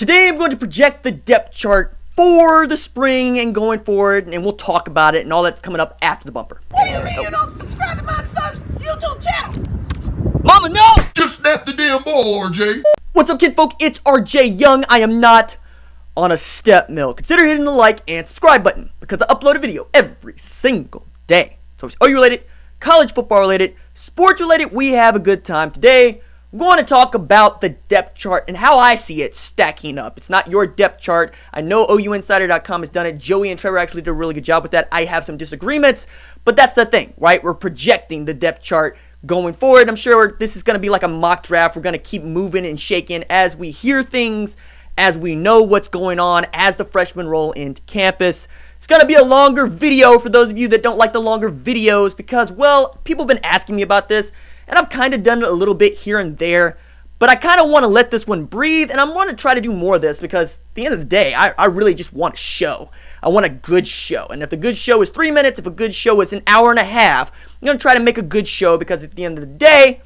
Today I'm going to project the depth chart for the spring and going forward, and we'll talk about it and all that's coming up after the bumper. What do you mean you don't subscribe to my son's YouTube channel? Mama, no! Just snap the damn ball, RJ. What's up, kid folk? It's RJ Young. I am not on a step mill. Consider hitting the like and subscribe button because I upload a video every single day. So if it's OU related, college football related, sports related, we have a good time. Today, I'm going to talk about the depth chart and how I see it stacking up. It's not your depth chart. I know OUinsider.com has done it. Joey and Trevor actually did a really good job with that. I have some disagreements, but that's the thing, right? We're projecting the depth chart going forward. I'm sure this is going to be like a mock draft. We're going to keep moving and shaking as we hear things, as we know what's going on, as the freshmen roll into campus. It's going to be a longer video for those of you that don't like the longer videos because, well, people have been asking me about this, and I've kind of done it a little bit here and there, but I kind of want to let this one breathe, and I want to try to do more of this because at the end of the day, I really just want a show. I want a good show, and if the good show is 3 minutes, if a good show is an hour and a half, I'm going to try to make a good show because at the end of the day,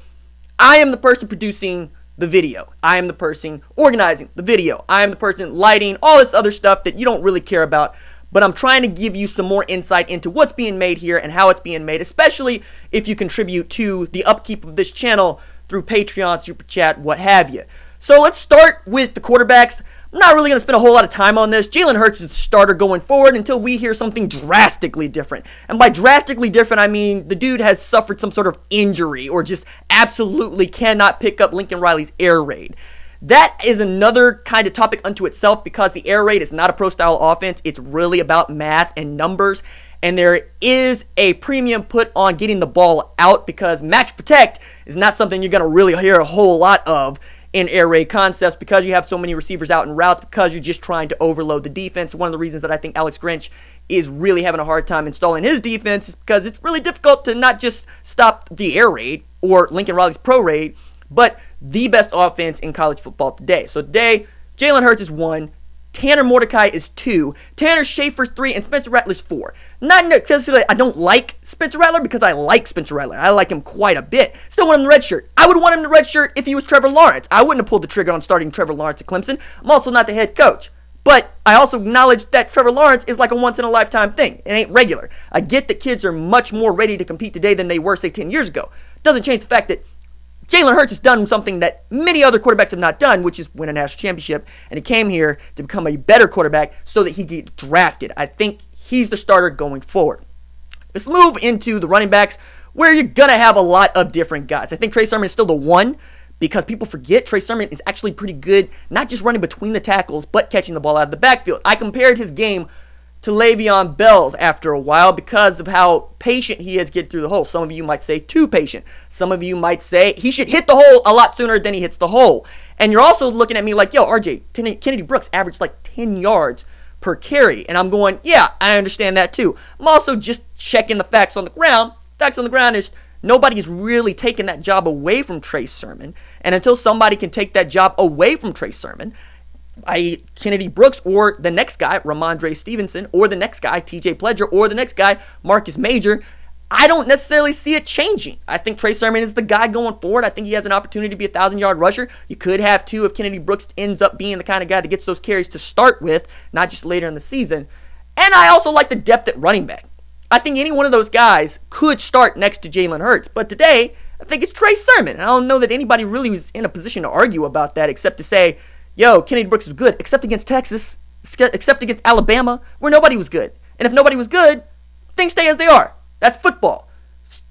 I am the person producing the video. I am the person organizing the video. I am the person lighting, all this other stuff that you don't really care about. But I'm trying to give you some more insight into what's being made here and how it's being made, especially if you contribute to the upkeep of this channel through Patreon, Super Chat, what have you. So let's start with the quarterbacks. I'm not really going to spend a whole lot of time on this. Jalen Hurts is the starter going forward until we hear something drastically different. And by drastically different, I mean the dude has suffered some sort of injury or just absolutely cannot pick up Lincoln Riley's air raid. That is another kind of topic unto itself because the air raid is not a pro-style offense. It's really about math and numbers. And there is a premium put on getting the ball out because match protect is not something you're going to really hear a whole lot of in air raid concepts because you have so many receivers out in routes because you're just trying to overload the defense. One of the reasons that I think Alex Grinch is really having a hard time installing his defense is because it's really difficult to not just stop the air raid or Lincoln Riley's pro raid, but the best offense in college football today. So today, Jalen Hurts is 1, Tanner Mordecai is 2, Tanner Schaefer's 3, and Spencer Rattler's 4. Not because I don't like Spencer Rattler, because I like Spencer Rattler. I like him quite a bit. Still want him in the red shirt. I would want him in the red shirt if he was Trevor Lawrence. I wouldn't have pulled the trigger on starting Trevor Lawrence at Clemson. I'm also not the head coach. But I also acknowledge that Trevor Lawrence is like a once-in-a-lifetime thing. It ain't regular. I get that kids are much more ready to compete today than they were, say, 10 years ago. Doesn't change the fact that Jalen Hurts has done something that many other quarterbacks have not done, which is win a national championship, and he came here to become a better quarterback so that he could get drafted. I think he's the starter going forward. Let's move into the running backs, where you're going to have a lot of different guys. I think Trey Sermon is still the one, because people forget Trey Sermon is actually pretty good, not just running between the tackles, but catching the ball out of the backfield. I compared his game to Le'Veon Bell's after a while because of how patient he is getting through the hole. Some of you might say too patient. Some of you might say he should hit the hole a lot sooner than he hits the hole. And you're also looking at me like, yo, RJ, Kennedy Brooks averaged like 10 yards per carry. And I'm going, yeah, I understand that too. I'm also just checking the facts on the ground. Facts on the ground is nobody's really taken that job away from Trey Sermon. And until somebody can take that job away from Trey Sermon, i.e. Kennedy Brooks, or the next guy, Ramondre Stevenson, or the next guy, TJ Pledger, or the next guy, Marcus Major, I don't necessarily see it changing. I think Trey Sermon is the guy going forward. I think he has an opportunity to be a 1,000-yard rusher. You could have 2 if Kennedy Brooks ends up being the kind of guy that gets those carries to start with, not just later in the season. And I also like the depth at running back. I think any one of those guys could start next to Jalen Hurts. But today, I think it's Trey Sermon. And I don't know that anybody really was in a position to argue about that except to say, yo, Kennedy Brooks was good, except against Texas, except against Alabama, where nobody was good. And if nobody was good, things stay as they are. That's football.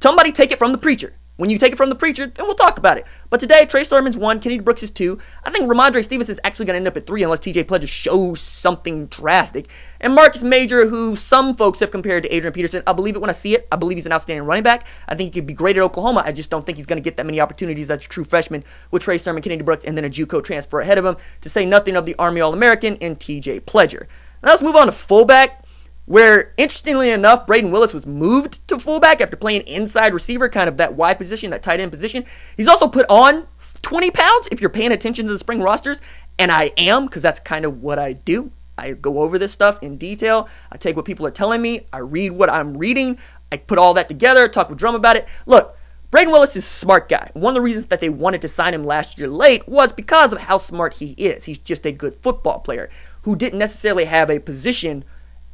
Somebody take it from the preacher. When you take it from the preacher, then we'll talk about it. But today, Trey Sermon's 1, Kennedy Brooks is 2. I think Ramondre Stevenson is actually going to end up at 3 unless TJ Pledger shows something drastic. And Marcus Major, who some folks have compared to Adrian Peterson, I believe it when I see it. I believe he's an outstanding running back. I think he could be great at Oklahoma. I just don't think he's going to get that many opportunities as a true freshman with Trey Sermon, Kennedy Brooks, and then a JUCO transfer ahead of him, to say nothing of the Army All-American and TJ Pledger. Now let's move on to fullback, where, interestingly enough, Braden Willis was moved to fullback after playing inside receiver, kind of that wide position, that tight end position. He's also put on 20 pounds, if you're paying attention to the spring rosters, and I am, because that's kind of what I do. I go over this stuff in detail. I take what people are telling me. I read what I'm reading. I put all that together, talk with Drum about it. Look, Braden Willis is a smart guy. One of the reasons that they wanted to sign him last year late was because of how smart he is. He's just a good football player who didn't necessarily have a position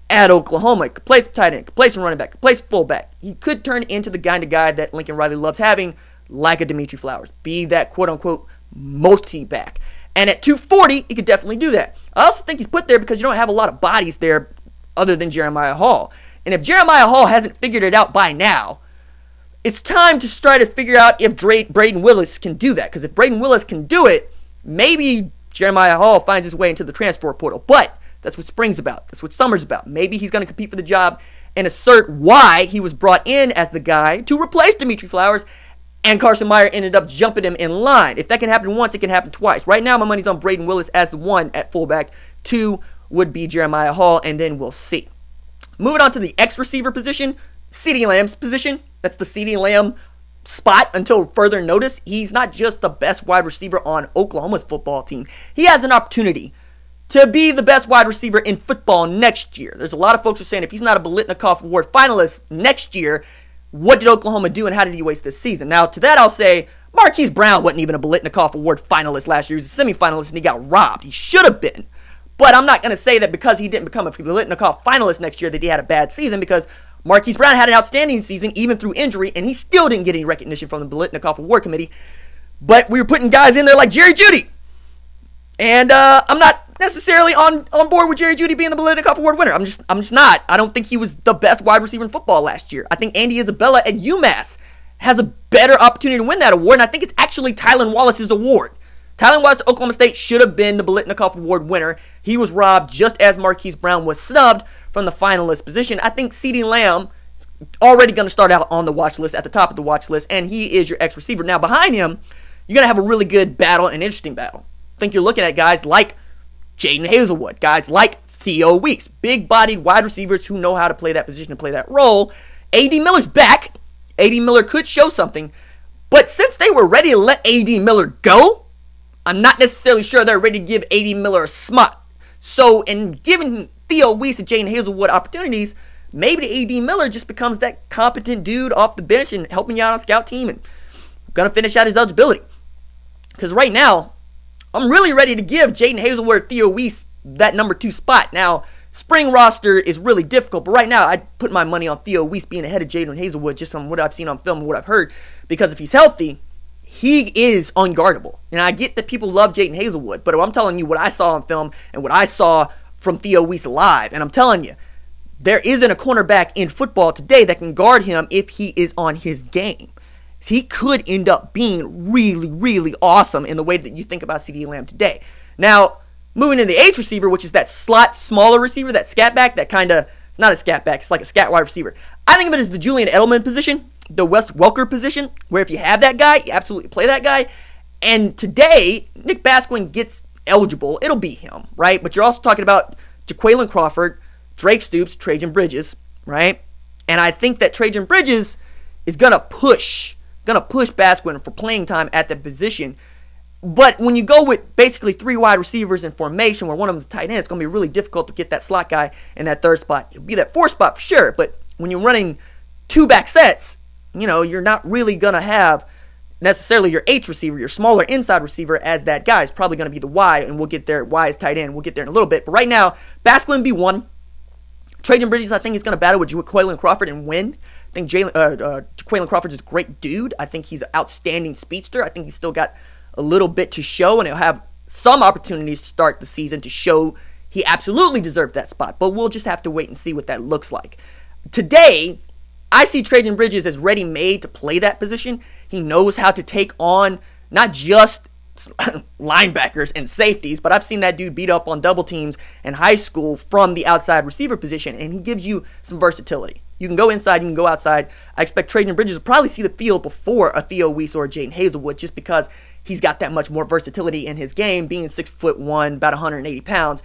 at Oklahoma. He could play some tight end, could play some running back, could play some fullback. He could turn into the kind of guy that Lincoln Riley loves having, like a Dimitri Flowers. Be that quote-unquote multi-back. And at 240, he could definitely do that. I also think he's put there because you don't have a lot of bodies there other than Jeremiah Hall. And if Jeremiah Hall hasn't figured it out by now, it's time to try to figure out if Braden Willis can do that. Because if Braden Willis can do it, maybe Jeremiah Hall finds his way into the transfer portal. But that's what spring's about. That's what summer's about. Maybe he's going to compete for the job and assert why he was brought in as the guy to replace Dimitri Flowers, and Carson Meyer ended up jumping him in line. If that can happen once, it can happen twice. Right now, my money's on Braden Willis as the 1 at fullback. 2 would be Jeremiah Hall, and then we'll see. Moving on to the X receiver position, CeeDee Lamb's position. That's the CeeDee Lamb spot until further notice. He's not just the best wide receiver on Oklahoma's football team. He has an opportunity to be the best wide receiver in football next year. There's a lot of folks who are saying if he's not a Biletnikoff Award finalist next year, what did Oklahoma do and how did he waste this season? Now, to that I'll say, Marquise Brown wasn't even a Biletnikoff Award finalist last year. He was a semifinalist and he got robbed. He should have been. But I'm not going to say that because he didn't become a Biletnikoff finalist next year that he had a bad season, because Marquise Brown had an outstanding season even through injury, and he still didn't get any recognition from the Biletnikoff Award Committee. But we were putting guys in there like Jerry Jeudy. And I'm not necessarily on board with Jerry Jeudy being the Biletnikoff Award winner. I'm just not. I don't think he was the best wide receiver in football last year. I think Andy Isabella at UMass has a better opportunity to win that award, and I think it's actually Tylan Wallace's award. Tylan Wallace at Oklahoma State should have been the Biletnikoff Award winner. He was robbed just as Marquise Brown was snubbed from the finalist position. I think CeeDee Lamb is already going to start out on the watch list, at the top of the watch list, and he is your X receiver. Now, behind him, you're going to have a really good battle, an interesting battle. I think you're looking at guys like Jaden Hazelwood, guys like Theo Weeks, big-bodied wide receivers who know how to play that position and play that role. A.D. Miller's back. A.D. Miller could show something, but since they were ready to let A.D. Miller go, I'm not necessarily sure they're ready to give A.D. Miller a spot. So, in giving Theo Weeks and Jaden Hazelwood opportunities, maybe A.D. Miller just becomes that competent dude off the bench and helping you out on a scout team and going to finish out his eligibility. Because right now, I'm really ready to give Jaden Hazelwood or Theo Weeks that number 2 spot. Now, spring roster is really difficult, but right now I'd put my money on Theo Weeks being ahead of Jaden Hazelwood just from what I've seen on film and what I've heard. Because if he's healthy, he is unguardable. And I get that people love Jaden Hazelwood, but I'm telling you what I saw on film and what I saw from Theo Weeks live, and I'm telling you, there isn't a cornerback in football today that can guard him if he is on his game. He could end up being really, really awesome in the way that you think about CeeDee Lamb today. Now, moving to the H receiver, which is that slot smaller receiver, that scat back, that kind of, it's not a scat back, it's like a scat wide receiver. I think of it as the Julian Edelman position, the Wes Welker position, where if you have that guy, you absolutely play that guy. And today, Nick Basquin gets eligible, it'll be him, right? But you're also talking about Jaquaylin Crawford, Drake Stoops, Trajan Bridges, right? And I think that Trajan Bridges is gonna push Basquin for playing time at the position. But when you go with basically 3 wide receivers in formation where one of them's a tight end, it's gonna be really difficult to get that slot guy in that 3rd spot. It'll be that 4th spot for sure, but when you're running 2 back sets, you know, you're not really gonna have necessarily your H receiver, your smaller inside receiver as that guy. Is probably going to be the Y, and we'll get there. Y is tight end. We'll get there in a little bit. But right now, Basquin be 1. Trajan Bridges, I think, is going to battle with Jaquaylin Crawford and win. I think Jaquaylin Crawford is a great dude. I think he's an outstanding speedster. I think he's still got a little bit to show, and he'll have some opportunities to start the season to show he absolutely deserved that spot. But we'll just have to wait and see what that looks like. Today, I see Trajan Bridges as ready-made to play that position. He knows how to take on not just linebackers and safeties, but I've seen that dude beat up on double teams in high school from the outside receiver position, and he gives you some versatility. You can go inside, you can go outside. I expect Trajan Bridges to probably see the field before a Theo Weeks or a Jaden Hazelwood just because he's got that much more versatility in his game, being 6'1", about 180 pounds.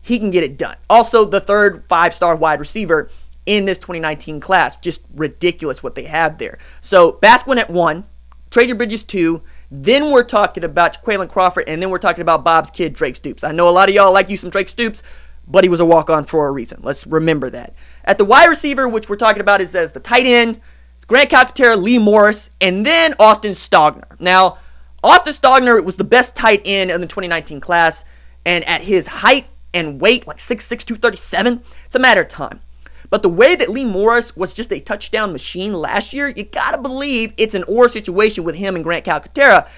He can get it done. Also, the 3rd 5-star wide receiver in this 2019 class. Just ridiculous what they have there. So Basquin at 1, Trajan Bridges 2, then we're talking about Jaquaylin Crawford, and then we're talking about Bob's kid, Drake Stoops. I know a lot of y'all like you some Drake Stoops, but he was a walk-on for a reason. Let's remember that. At the wide receiver, which we're talking about is as the tight end, It's Grant Calcaterra, Lee Morris, and then Austin Stogner. Now, Austin Stogner was the best tight end in the 2019 class, and at his height and weight, like 6'6", 237, it's a matter of time. But the way that Lee Morris was just a touchdown machine last year, you gotta believe it's an or situation with him and Grant Calcaterra,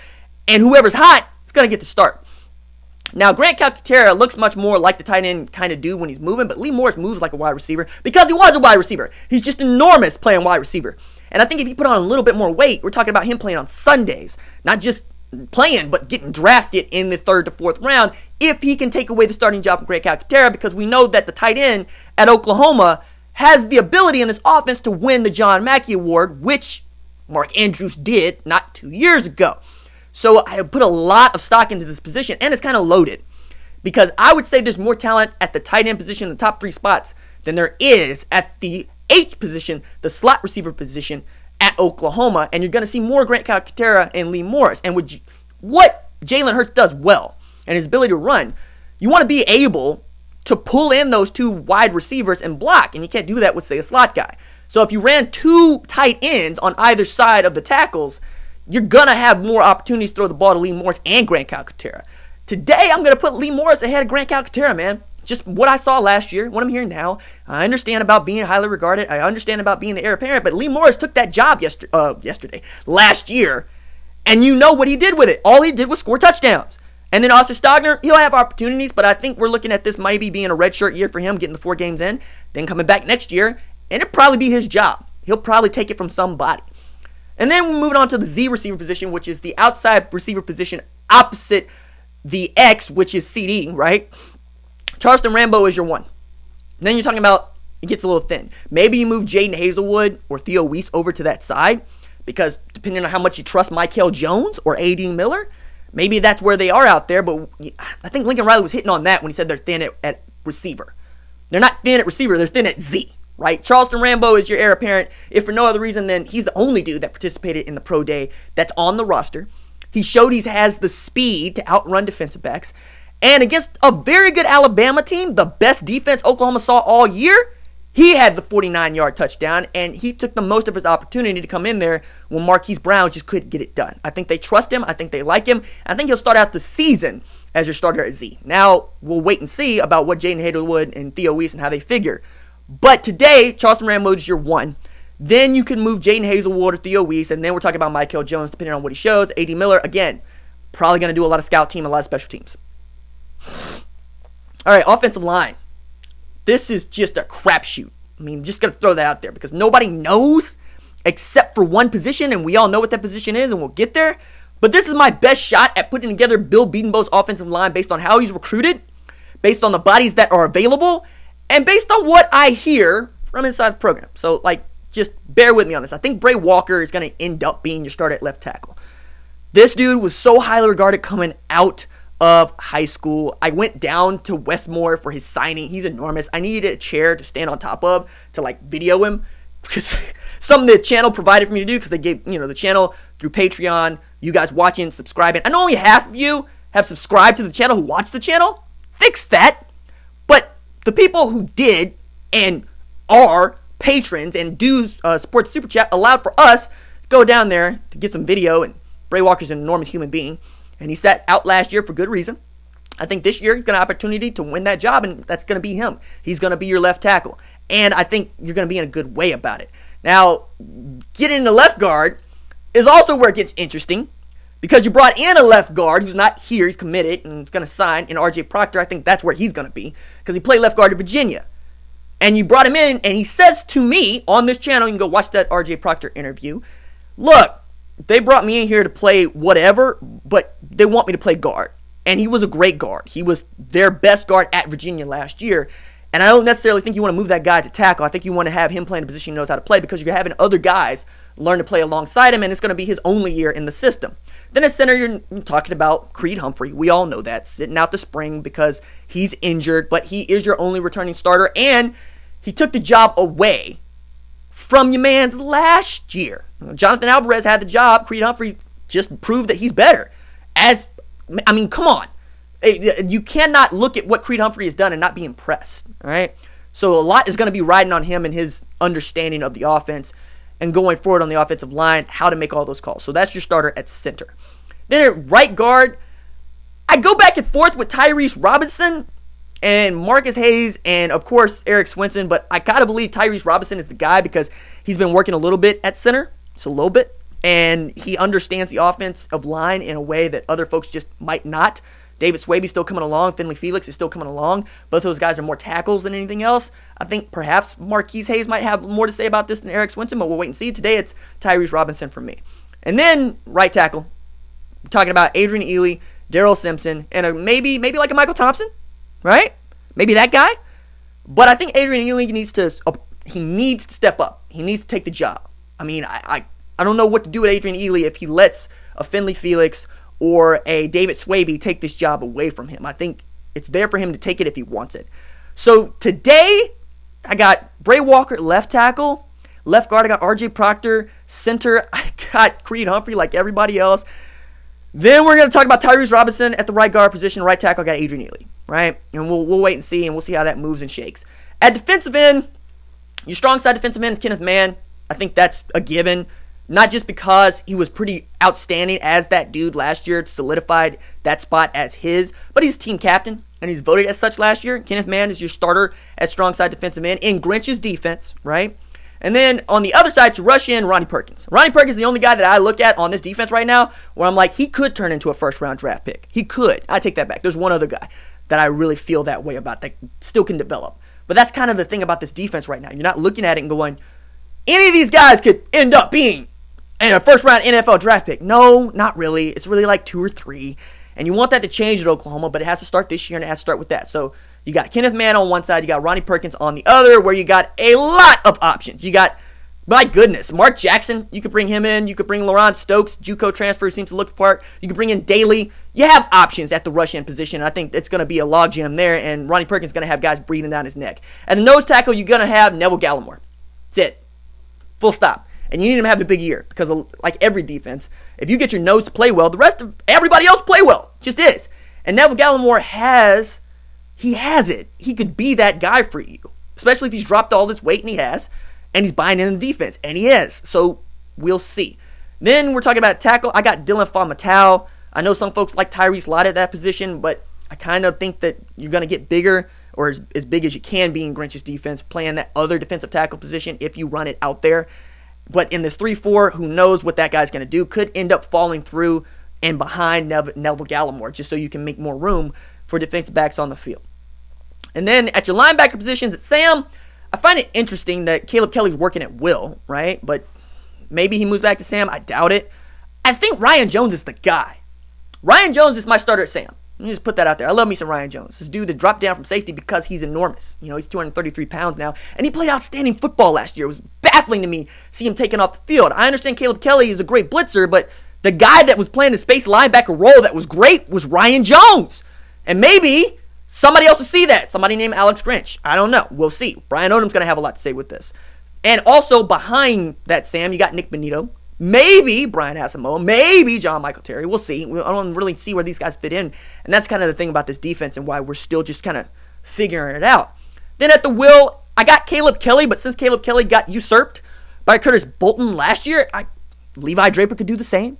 and whoever's hot is gonna get the start. Now, Grant Calcaterra looks much more like the tight end kind of dude when he's moving, but Lee Morris moves like a wide receiver because he was a wide receiver. He's just enormous playing wide receiver. And I think if he put on a little bit more weight, we're talking about him playing on Sundays, not just playing, but getting drafted in the 3rd to 4th round if he can take away the starting job from Grant Calcaterra, because we know that the tight end at Oklahoma has the ability in this offense to win the John Mackey Award, which Mark Andrews did not 2 years ago. So I put a lot of stock into this position, and it's kind of loaded because I would say there's more talent at the tight end position in the top 3 spots than there is at the H position, the slot receiver position at Oklahoma, and you're going to see more Grant Calcaterra and Lee Morris. And what Jalen Hurts does well and his ability to run, you want to be able to pull in those 2 wide receivers and block, and you can't do that with, say, a slot guy. So if you ran 2 tight ends on either side of the tackles, you're going to have more opportunities to throw the ball to Lee Morris and Grant Calcaterra. Today, I'm going to put Lee Morris ahead of Grant Calcaterra, man. Just what I saw last year, what I'm hearing now. I understand about being highly regarded. I understand about being the heir apparent, but Lee Morris took that job last year, and you know what he did with it. All he did was score touchdowns. And then Austin Stogner, he'll have opportunities, but I think we're looking at this maybe being a redshirt year for him, getting the 4 games in, then coming back next year, and it'll probably be his job. He'll probably take it from somebody. And then we're moving on to the Z receiver position, which is the outside receiver position opposite the X, which is CeeDee, right? Charleston Rambo is your one. And then you're talking about it gets a little thin. Maybe you move Jaden Hazelwood or Theo Weiss over to that side because depending on how much you trust Michael Jones or A.D. Miller, maybe that's where they are out there. But I think Lincoln Riley was hitting on that when he said they're thin at receiver. They're not thin at receiver. They're thin at Z. Right? Charleston Rambo is your heir apparent. If for no other reason, then he's the only dude that participated in the pro day that's on the roster. He showed he has the speed to outrun defensive backs. And against a very good Alabama team, the best defense Oklahoma saw all year, he had the 49-yard touchdown, and he took the most of his opportunity to come in there when Marquise Brown just couldn't get it done. I think they trust him. I think they like him. I think he'll start out the season as your starter at Z. Now, we'll wait and see about what Jaden Hazelwood and Theo Weiss and how they figure. But today, Charleston Rambo is your one. Then you can move Jaden Hazelwood or Theo Weiss, and then we're talking about Michael Jones, depending on what he shows. A.D. Miller, again, probably going to do a lot of scout team, a lot of special teams. All right, offensive line. This is just a crapshoot. I mean, just going to throw that out there because nobody knows except for one position, and we all know what that position is, and we'll get there. But this is my best shot at putting together Bill Bedenbaugh's offensive line based on how he's recruited, based on the bodies that are available, and based on what I hear from inside the program. So, just bear with me on this. I think Bray Walker is going to end up being your starter at left tackle. This dude was so highly regarded coming out of high school. I went down to Westmore for his signing. He's enormous. I needed a chair to stand on top of to, video him because something the channel provided for me to do because they gave, the channel through Patreon. You guys watching, subscribing. I know only half of you have subscribed to the channel who watch the channel. Fix that. But the people who did and are patrons and do support the Super Chat allowed for us to go down there to get some video. And Bray Walker's an enormous human being. And he sat out last year for good reason. I think this year he's going to have an opportunity to win that job, and that's going to be him. He's going to be your left tackle. And I think you're going to be in a good way about it. Now, getting the left guard is also where it gets interesting because you brought in a left guard who's not here. He's committed and is going to sign in R.J. Proctor. I think that's where he's going to be because he played left guard at Virginia. And you brought him in, and he says to me on this channel, you can go watch that R.J. Proctor interview, look, they brought me in here to play whatever, but they want me to play guard. And he was a great guard. He was their best guard at Virginia last year. And I don't necessarily think you want to move that guy to tackle. I think you want to have him play in a position he knows how to play because you're having other guys learn to play alongside him, and it's going to be his only year in the system. Then at center, you're talking about Creed Humphrey. We all know that. Sitting out the spring because he's injured, but he is your only returning starter, and he took the job away from your man's last year. Jonathan Alvarez had the job. Creed Humphrey just proved that he's better. Come on. You cannot look at what Creed Humphrey has done and not be impressed. All right. So a lot is going to be riding on him and his understanding of the offense. and going forward on the offensive line, how to make all those calls. So that's your starter at center. Then at right guard, I go back and forth with Tyrese Robinson and Marcus Hayes and, of course, Eric Swinson, but I gotta believe Tyrese Robinson is the guy because he's been working a little bit at center, just a little bit, and he understands the offensive line in a way that other folks just might not. David Swaby's still coming along. Finley Felix is still coming along. Both those guys are more tackles than anything else. I think perhaps Marquise Hayes might have more to say about this than Eric Swinson, but we'll wait and see. Today it's Tyrese Robinson for me. And then right tackle, we're talking about Adrian Ealy, Darrell Simpson, and maybe like a Michael Thompson, right? Maybe that guy. But I think Adrian Ealy needs to step up. He needs to take the job. I mean, I don't know what to do with Adrian Ealy if he lets a Finley Felix or a David Swaby take this job away from him. I think it's there for him to take it if he wants it. So today, I got Bray Walker, left tackle. Left guard, I got R.J. Proctor. Center, I got Creed Humphrey like everybody else. Then we're going to talk about Tyrese Robinson at the right guard position. Right tackle, I got Adrian Ealy, right? And we'll wait and see, and we'll see how that moves and shakes. At defensive end, your strong side defensive end is Kenneth Mann. I think that's a given. Not just because he was pretty outstanding as that dude last year, solidified that spot as his, but he's team captain, and he's voted as such last year. Kenneth Mann is your starter at strong side defensive end in Grinch's defense, right? And then on the other side, to rush in Ronnie Perkins. Ronnie Perkins is the only guy that I look at on this defense right now where I'm like, he could turn into a first-round draft pick. He could. I take that back. There's one other guy that I really feel that way about that still can develop. But that's kind of the thing about this defense right now. You're not looking at it and going, any of these guys could end up being and a first-round NFL draft pick. No, not really. It's really like 2 or 3. And you want that to change at Oklahoma, but it has to start this year, and it has to start with that. So you got Kenneth Mann on one side. You got Ronnie Perkins on the other, where you got a lot of options. You got, my goodness, Mark Jackson. You could bring him in. You could bring Laron Stokes. JUCO transfer seems to look the part. You could bring in Daly. You have options at the rush-in position. I think it's going to be a logjam there, and Ronnie Perkins is going to have guys breathing down his neck. At the nose tackle, you're going to have Neville Gallimore. That's it. Full stop. And you need him to have the big year because, like every defense, if you get your nose to play well, the rest of everybody else play well. Just is. And Neville Gallimore has it. He could be that guy for you, especially if he's dropped all this weight, and he has, and he's buying in the defense, and he is. So we'll see. Then we're talking about tackle. I got Dylan Famatau. I know some folks like Tyrese Lott at that position, but I kind of think that you're going to get bigger or as big as you can be in Grinch's defense, playing that other defensive tackle position if you run it out there. But in this 3-4, who knows what that guy's going to do, could end up falling through and behind Neville Gallimore, just so you can make more room for defensive backs on the field. And then at your linebacker positions at Sam, I find it interesting that Caleb Kelly's working at will, right? But maybe he moves back to Sam. I doubt it. I think Ryan Jones is the guy. Ryan Jones is my starter at Sam. Let me just put that out there. I love me some Ryan Jones. This dude that dropped down from safety because he's enormous. You know, he's 233 pounds now. And he played outstanding football last year. It was baffling to me see him taken off the field. I understand Caleb Kelly is a great blitzer, but the guy that was playing the space linebacker role that was great was Ryan Jones. And maybe somebody else will see that. Somebody named Alex Grinch. I don't know. We'll see. Brian Odom's going to have a lot to say with this. And also behind that, Sam, you got Nick Benito. Maybe Brian Asamoah, maybe John Michael Terry. We'll see. I don't really see where these guys fit in. And that's kind of the thing about this defense and why we're still just kind of figuring it out. Then at the will, I got Caleb Kelly, but since Caleb Kelly got usurped by Curtis Bolton last year, Levi Draper could do the same,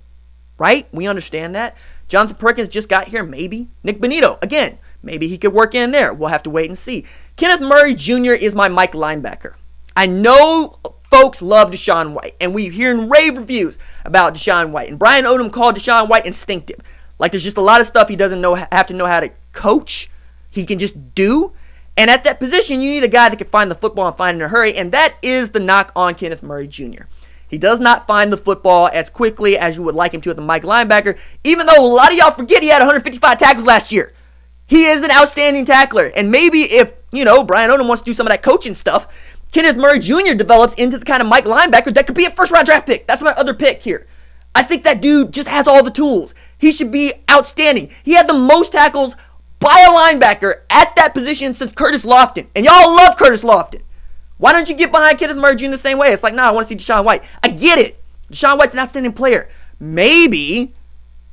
right? We understand that. Jonathan Perkins just got here, maybe. Nick Benito, again, maybe he could work in there. We'll have to wait and see. Kenneth Murray Jr. is my Mike linebacker. I know folks love Deshaun White, and we're hearing rave reviews about Deshaun White. And Brian Odom called Deshaun White instinctive. Like there's just a lot of stuff he doesn't have to know how to coach. He can just do. And at that position, you need a guy that can find the football and find it in a hurry, and that is the knock on Kenneth Murray Jr. He does not find the football as quickly as you would like him to at the Mike linebacker, even though a lot of y'all forget he had 155 tackles last year. He is an outstanding tackler, and maybe if, Brian Odom wants to do some of that coaching stuff, Kenneth Murray Jr. develops into the kind of Mike linebacker that could be a first-round draft pick. That's my other pick here. I think that dude just has all the tools. He should be outstanding. He had the most tackles by a linebacker at that position since Curtis Lofton. And y'all love Curtis Lofton. Why don't you get behind Kenneth Murray Jr. the same way? It's like, I want to see Deshaun White. I get it. Deshaun White's an outstanding player. Maybe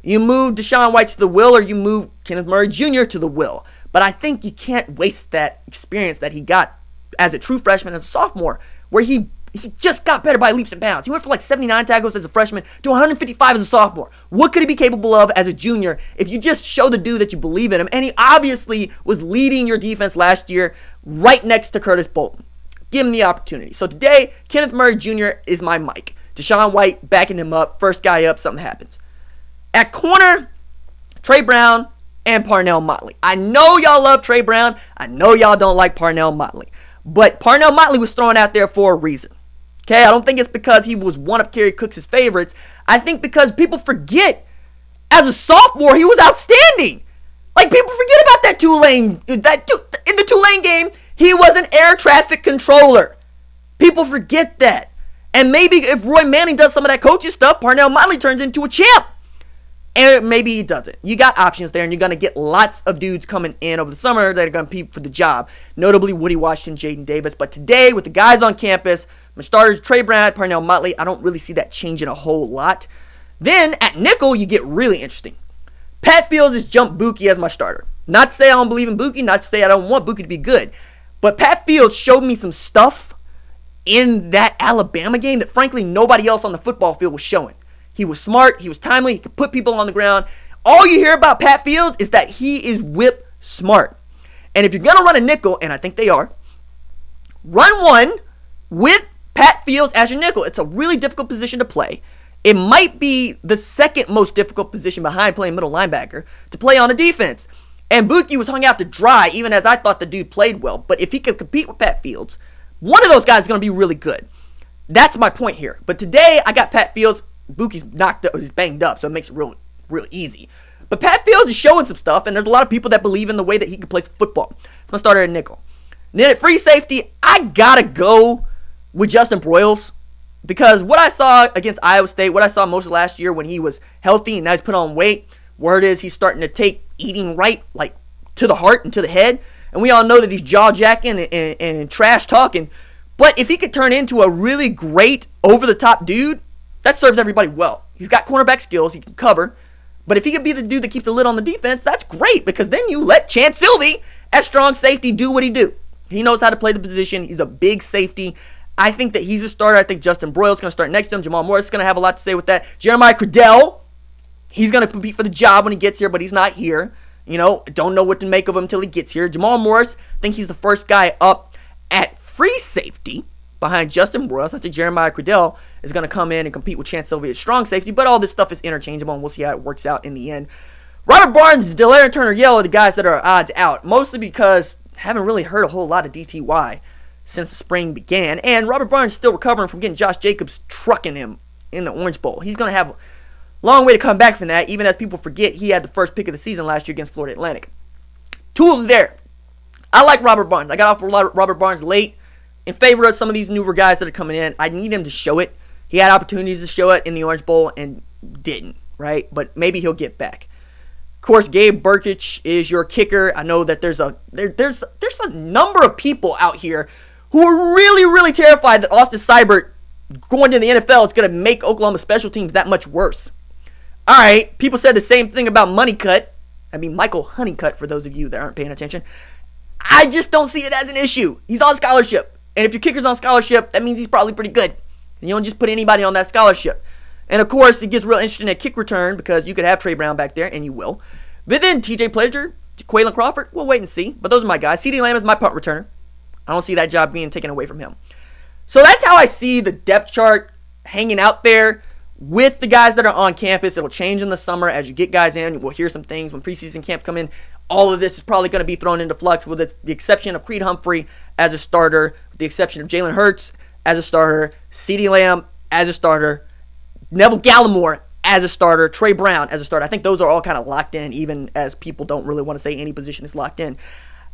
you move Deshaun White to the will or you move Kenneth Murray Jr. to the will. But I think you can't waste that experience that he got as a true freshman, as a sophomore, where he he just got better by leaps and bounds. He went from like 79 tackles as a freshman to 155 as a sophomore. What could he be capable of as a junior if you just show the dude that you believe in him? And he obviously was leading your defense last year right next to Curtis Bolton. Give him the opportunity. So today, Kenneth Murray Jr. is my mic. Deshaun White backing him up. First guy up, something happens. At corner, Tre Brown and Parnell Motley. I know y'all love Tre Brown. I know y'all don't like Parnell Motley. But Parnell Motley was thrown out there for a reason. Okay, I don't think it's because he was one of Kerry Cook's favorites. I think because people forget, as a sophomore, he was outstanding. Like, people forget about that Tulane. In the Tulane game, he was an air traffic controller. People forget that. And maybe if Roy Manning does some of that coaching stuff, Parnell Motley turns into a champ. And maybe he doesn't. You got options there, and you're going to get lots of dudes coming in over the summer that are going to compete for the job. Notably, Woody Washington, Jaden Davis. But today, with the guys on campus, my starters, Tre Brown, Parnell Motley, I don't really see that changing a whole lot. Then, at nickel, you get really interesting. Pat Fields has jumped Buki as my starter. Not to say I don't believe in Buki, not to say I don't want Buki to be good. But Pat Fields showed me some stuff in that Alabama game that, frankly, nobody else on the football field was showing. He was smart. He was timely. He could put people on the ground. All you hear about Pat Fields is that he is whip smart. And if you're going to run a nickel, and I think they are, run one with Pat Fields as your nickel. It's a really difficult position to play. It might be the second most difficult position behind playing middle linebacker to play on a defense. And Buki was hung out to dry, even as I thought the dude played well. But if he could compete with Pat Fields, one of those guys is going to be really good. That's my point here. But today, I got Pat Fields. Buki's knocked up, he's banged up, so it makes it real easy. But Pat Fields is showing some stuff, and there's a lot of people that believe in the way that he can play football. It's my starter at nickel. And then at free safety, I gotta go with Justin Broyles, because what I saw against Iowa State, what I saw most of last year when he was healthy and now he's put on weight, word is he's starting to take eating right, like, to the heart and to the head. And we all know that he's jaw-jacking and trash-talking. But if he could turn into a really great, over-the-top dude, that serves everybody well. He's got cornerback skills. He can cover. But if he could be the dude that keeps the lid on the defense, that's great, because then you let Chance Sylvie at strong safety do what he do. He knows how to play the position. He's a big safety. I think that he's a starter. I think Justin Broyles is going to start next to him. Jamal Morris is going to have a lot to say with that. Jeremiah Cradell, he's going to compete for the job when he gets here, but he's not here. You know, don't know what to make of him until he gets here. Jamal Morris, I think he's the first guy up at free safety behind Justin Broyles. I think Jeremiah Cradell is going to come in and compete with Chance Sylvie at strong safety, but all this stuff is interchangeable, and we'll see how it works out in the end. Robert Barnes, Delaire, and Turner Yell are the guys that are odds out, mostly because I haven't really heard a whole lot of DTY since the spring began, and Robert Barnes is still recovering from getting Josh Jacobs trucking him in the Orange Bowl. He's going to have a long way to come back from that, even as people forget he had the first pick of the season last year against Florida Atlantic. Tools there. I like Robert Barnes. I got off for Robert Barnes late in favor of some of these newer guys that are coming in. I need him to show it. He had opportunities to show it in the Orange Bowl and didn't, right? But maybe he'll get back. Of course, Gabe Burkich is your kicker. I know that there's a number of people out here who are really, really terrified that Austin Seibert going to the NFL is going to make Oklahoma special teams that much worse. All right, people said the same thing about Michael Honeycutt, for those of you that aren't paying attention. I just don't see it as an issue. He's on scholarship. And if your kicker's on scholarship, that means he's probably pretty good. And you don't just put anybody on that scholarship. And of course, it gets real interesting at kick return, because you could have Tre Brown back there, and you will. But then TJ Pleasure, Quaylon Crawford, we'll wait and see. But those are my guys. CeeDee Lamb is my punt returner. I don't see that job being taken away from him. So that's how I see the depth chart hanging out there with the guys that are on campus. It'll change in the summer as you get guys in. We'll hear some things when preseason camp come in. All of this is probably going to be thrown into flux, with the exception of Creed Humphrey as a starter, with the exception of Jalen Hurts as a starter, CeeDee Lamb as a starter, Neville Gallimore as a starter, Tre Brown as a starter. I think those are all kind of locked in, even as people don't really want to say any position is locked in.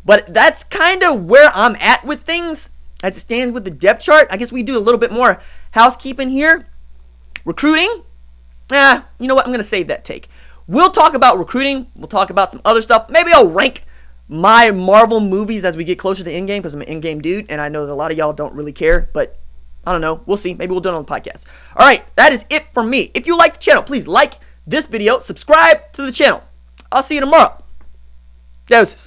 But that's kind of where I'm at with things as it stands with the depth chart. I guess we do a little bit more housekeeping here. Recruiting? You know what? I'm going to save that take. We'll talk about recruiting. We'll talk about some other stuff. Maybe I'll rank my Marvel movies as we get closer to Endgame, because I'm an Endgame dude, and I know that a lot of y'all don't really care, but I don't know. We'll see. Maybe we'll do it on the podcast. All right, that is it for me. If you like the channel, please like this video, subscribe to the channel. I'll see you tomorrow. Deuces.